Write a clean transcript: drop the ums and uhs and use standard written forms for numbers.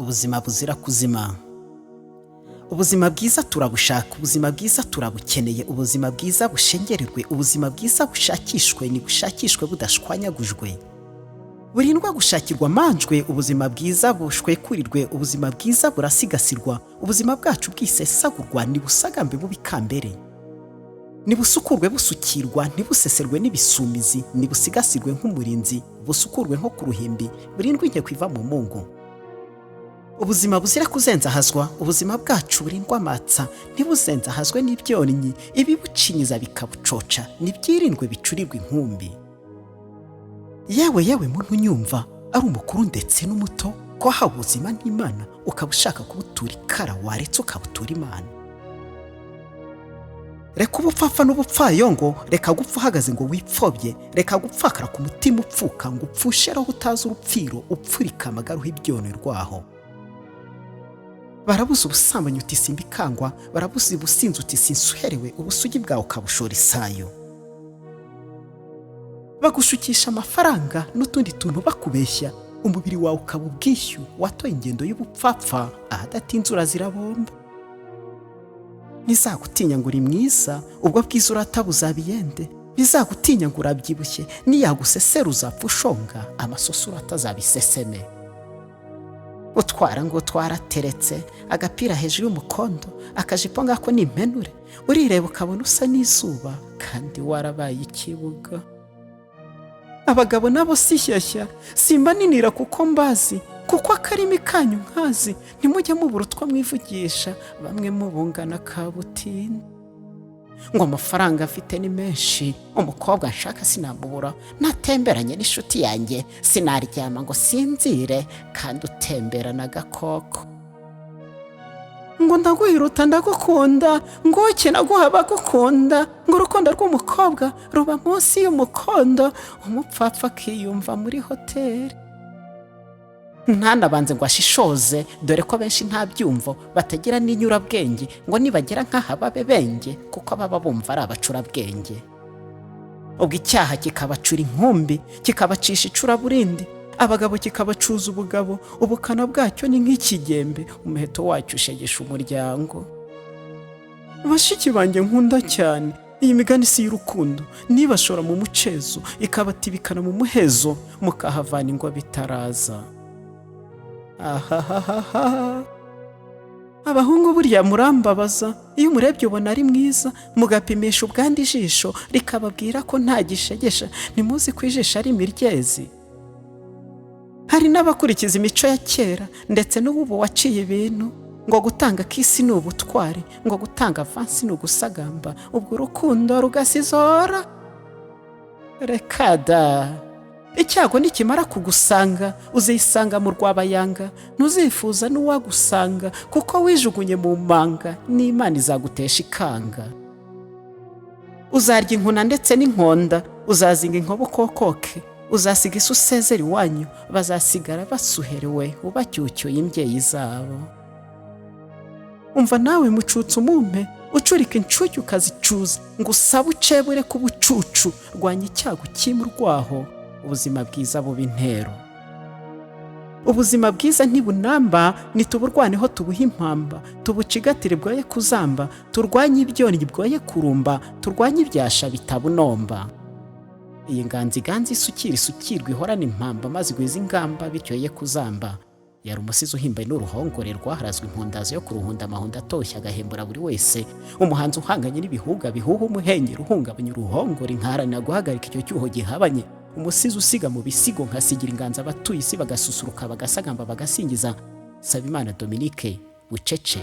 ubuzima buzira kuzima. Ubuzima bwiza turabushaka, ubuzima bwiza turabukeneye, ubuzima bwiza bushengererwe, ubuzima bwiza bushakishwe, ni bushakishwe budashwanyagujwe. Burindwa gushakirwa manjwe, ubuzima bwiza bushwekurirwe, ubuzima bwiza burasigasirwa, ubuzima bwacu bwisesagurwa, ni busagambe bubikambere. Ni busukurwe busukirwa, ntibuseserwe n'ibisumizi, ni busigasirwe nk'umurinzi, busukurwe nko ku ruhimbi, burindwe inke kwiva mu mungu. Ubuzima buzira kuzenzahazwa, ubuzima bwacu burindwa amatsa, ntibuzenzahazwe n'ibyonnyi, ibibucinyiza bikabucoca, nibyirindwe bicurirwa inkumbi. Yewe muntu unyumva, ari umukuru ndetse n'umuto, ko wahawe ubuzima n'Imana, ukaba ushaka kubutura ikara, waretse ukabutura Imana. Reka ubupfapfa n'ubupfayongo, reka gupfa uhagaze ngo wipfobye, reka gupfakara ku mutima upfuka ngo upfusheraho utazi urupfiro, upfurika amagaruho ibyonwe rwaho. Barabuze ubusambanyi uti simbikangwa, barabuze ubusinzi uti sinsuherewe, ubusugi bwawe ukabushora isayo. Bagushukisha amafaranga n'utundi tuntu bakubeshya, umubiri wawe ukaba ubwishyu, watoye ingendo y'ubupfapfa, ahadatinze urazirabomba. Ntizagutinya ngo uri mwiza, ubwo bwiza uratabuza biyende, ntizagutinya ngo urabyibushye, niyagusesera uzapfa ushonga, amasoso uratazabiseseme. Utwara ngo twarateretse, agapira hejuru y'umukondo, akajipo ngako n'impenure, urireba ukabona usa n'izuba, kandi warabaye ikibuga. Abagabo nabo si shyashya, simba ninira kuko mbazi, kuko akarimi kanyu nkazi, ntimujye mubura utwo mwivugisha, bamwe mubungana kabutini. Ngo amafaranga afite ni menshi, umukobwa nshaka sinamubura, natemberanye n'inshuti yanjye, sinaryama ngo sinzire, kandi utemberana agakoko. Ngo ndaguhiruta ndagukunda, ngo uke naguha bagukunda, ngo urukundo rw'umukobwa ruba munsi y'umukondo, umupfapfa akiyumva muri hoteli. Ntanabanze ngo ashishoze, dore ko benshi nta byumvo, batagira n'inyurabwenge, ngo nibagera nk'aha babe benge, kuko baba bumva ari abacurabwenge. Ubwo icyaha kikabacura inkumbi, kikabacisha icuraburindi, abagabo kikabacuza ubugabo, ubukana bwacyo ni nk'ikigembe, umuheto wacyo ushegesha umuryango. Bashiki banjye nkunda cyane, iyi migani si y'urukundo, nibashora mu mucezo, ikabatibikana mu muhezo, mukahavana ingwa bitaraza. Ahahahaha, abahungu burya murambabaza, iyo umurebye ubona ari mwiza, mugapimisha ubwandi ijisho, rikababwira ko nta gishegesha, ntimuzi ko ijisho ari imiryezi. Hari n'abakurikiza imico ya kera, ndetse n'ubu waciye ibintu, ngo gutanga kisi ni ubutwari, ngo gutanga avansi ni ugusagamba, ubwo urukundo rugasizora. Reka da! Icyago nikimara kugusanga, uzisanga mu rwabayanga, ntuzifuza n'uwagusanga, kuko wijugunye mu manga, n'Imana izagutesha ikanga. Uzarya inkuna ndetse n'inkonda, uzazinga inkobo kokoke, uzasiga isu usezera iwanyu, bazasigara basuherewe, ubacyucyuye imbyeyi zabo. Umva nawe mucutse umumpe, ucurika inshuke ukazicuza, ngo usabe ucebure ku bucucu, rwanya icyago kimurwaho, ubuzima bwiza buba intero. Ubuzima bwiza ntibunamba, nituburwaneho tubuhe impamba, tubucigatire bwoye kuzamba, turwanye ibyonnyi bwoye kurumba, turwanye ibyasha bitabunomba. Iyi nganzi isukirwa ihorana impamba, maze igwiza ingamba bityo ye kuzamba. Yari umusizi uhimbaye n'uruhongore rwaharazwe impundazo yo kuruhunda, amahundo atoshye agahembura buri wese, umuhanzi uhanganye n'ibihuga bihuha umuhengeri uhungabanya uruhongore, nkaharanira guhagarika icyo cyuho gihabanye, umusizi usiga mu bisigo nkasigira inganza abatuye isi bagasusuruka, bagasagamba, bagasingiza. BUCECE Dominique, bucece.